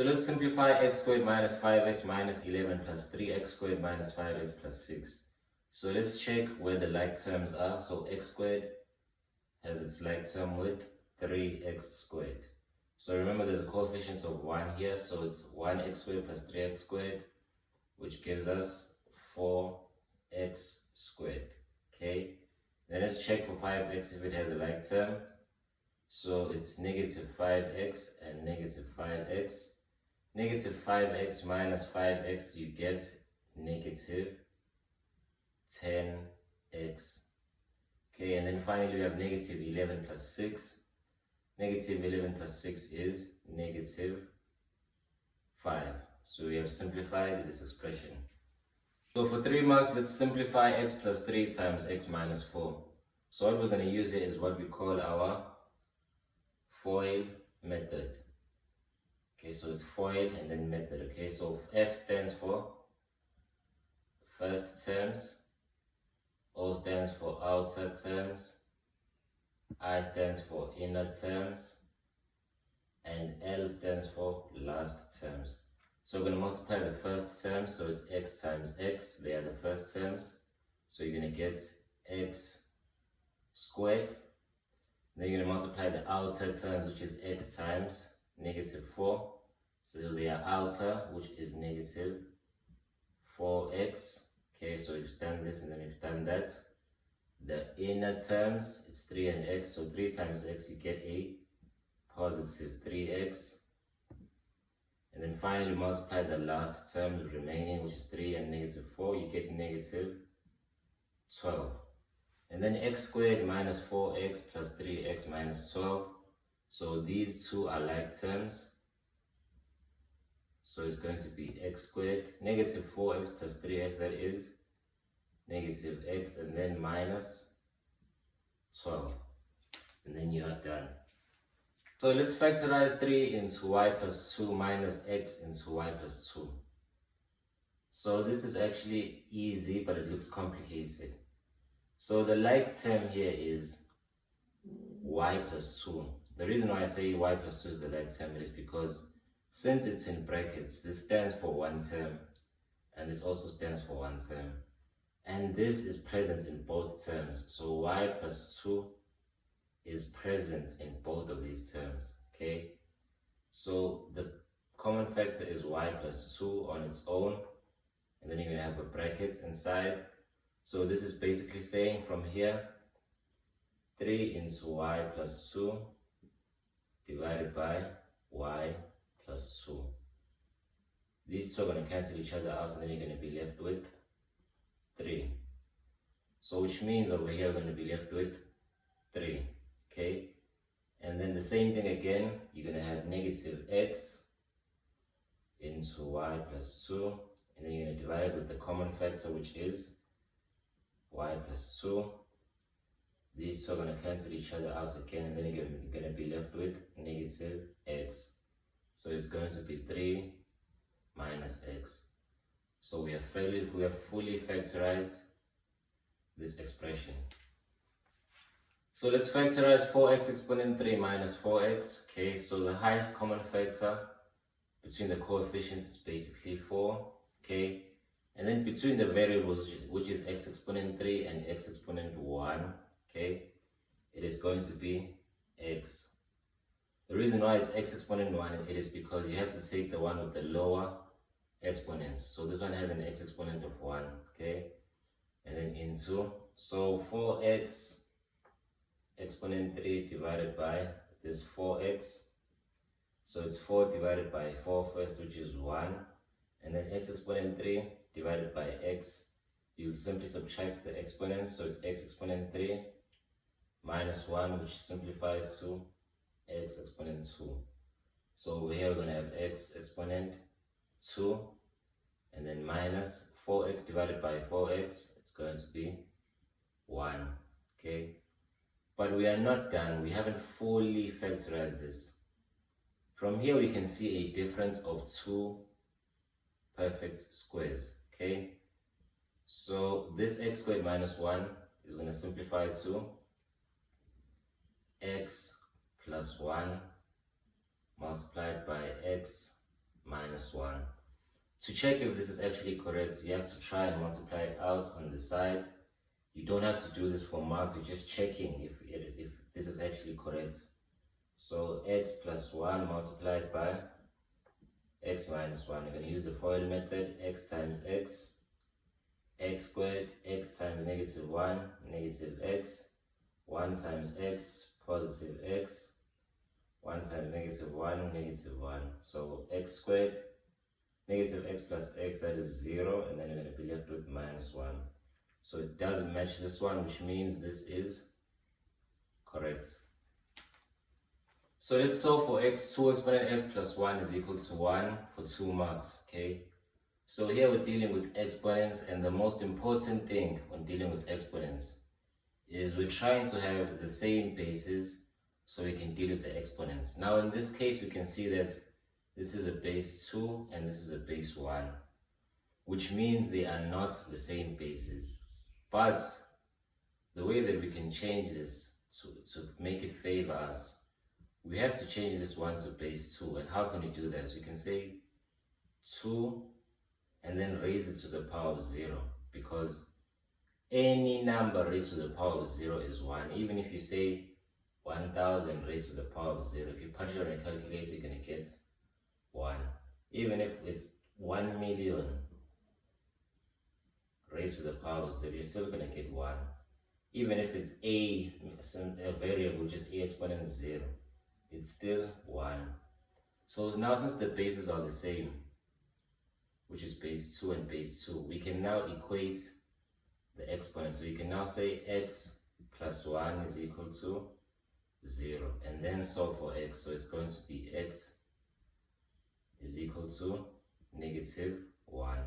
So let's simplify x squared minus 5x minus 11 plus 3x squared minus 5x plus 6. So let's check where the like terms are. So x squared has its like term with 3x squared. So remember there's a coefficient of 1 here, so it's 1x squared plus 3x squared, which gives us 4x squared. Okay, then let's check for 5x if it has a like term. So it's negative 5x and negative 5x. Negative 5x minus 5x, you get negative 10x. Okay, and then finally we have negative 11 plus 6. Negative 11 plus 6 is negative 5. So we have simplified this expression. So for 3 marks, let's simplify x plus 3 times x minus 4. So what we're going to use here is what we call our FOIL method. Okay, so it's FOIL and then method. Okay, so F stands for first terms, O stands for outer terms, I stands for inner terms, and L stands for last terms. So we're going to multiply the first term, so it's x times x, they are the first terms. So you're going to get x squared. Then you're going to multiply the outer terms, which is x times negative 4. So they are outer, which is negative 4x. Okay, so we've done this and then we've done that. The inner terms, it's 3 and x, so 3 times x, you get a positive 3x. And then finally multiply the last terms remaining, which is 3 and negative 4, you get negative 12. And then x squared minus 4x plus 3x minus 12. So these two are like terms. So it's going to be x squared, negative 4x plus 3x, that is negative x, and then minus 12. And then you are done. So let's factorize 3 into y plus 2 minus x into y plus 2. So this is actually easy, but it looks complicated. So the like term here is y plus 2. The reason why I say y plus 2 is the like term is because since it's in brackets, this stands for one term and this also stands for one term. And this is present in both terms. So y plus 2 is present in both of these terms. Okay, so the common factor is y plus 2 on its own, and then you're going to have a bracket inside. So this is basically saying from here 3 into y plus 2 divided by y plus 2. These two are going to cancel each other out, and then you're going to be left with 3. So which means over here we're going to be left with 3. Okay, and then the same thing again, you're going to have negative x into y plus 2, and then you're going to divide with the common factor, which is y plus 2. These two are going to cancel each other out again, and then you're going to be left with negative x. So it's going to be 3 minus x. So we have fully factorized this expression. So let's factorize 4x exponent 3 minus 4x. Okay, so the highest common factor between the coefficients is basically 4. Okay, and then between the variables, which is x exponent 3 and x exponent 1, okay, it is going to be x. The reason why it's x exponent 1, it is because you have to take the one with the lower exponents. So this one has an x exponent of 1, okay, and then into, so 4x exponent 3 divided by this 4x. So it's 4 divided by 4 first, which is 1, and then x exponent 3 divided by x. You'll simply subtract the exponents, so it's x exponent 3 minus 1, which simplifies to x exponent 2. So over here we're going to have x exponent 2, and then minus 4x divided by 4x, it's going to be 1, okay? But we are not done, we haven't fully factorized this. From here we can see a difference of 2 perfect squares, okay? So this x squared minus 1 is going to simplify to x plus 1 multiplied by x minus 1. To check if this is actually correct, you have to try and multiply it out on the side. You don't have to do this for marks, you're just checking if this is actually correct. So x plus 1 multiplied by x minus 1. You're going to use the FOIL method, x times x, x squared, x times negative 1, negative x, 1 times x, positive x, 1 times negative 1, negative 1. So x squared, negative x plus x, that is 0, and then you're going to be left with minus 1. So it doesn't match this one, which means this is correct. So let's solve for x. 2 exponent x plus 1 is equal to 1 for 2 marks, okay? So here we're dealing with exponents, and the most important thing when dealing with exponents is we're trying to have the same bases so we can deal with the exponents. Now in this case, we can see that this is a base 2 and this is a base 1, which means they are not the same bases. But the way that we can change this to make it favor us, we have to change this 1 to base 2. And how can we do that? We can say 2 and then raise it to the power of 0, because any number raised to the power of 0 is 1. Even if you say 1000 raised to the power of 0, if you punch it on a calculator, you're going to get 1. Even if it's 1 million raised to the power of 0, you're still going to get 1. Even if it's a variable, just a exponent 0, it's still 1. So now since the bases are the same, which is base 2 and base 2, we can now equate the exponents. So you can now say x plus 1 is equal to 0, and then solve for x. So it's going to be x is equal to negative 1.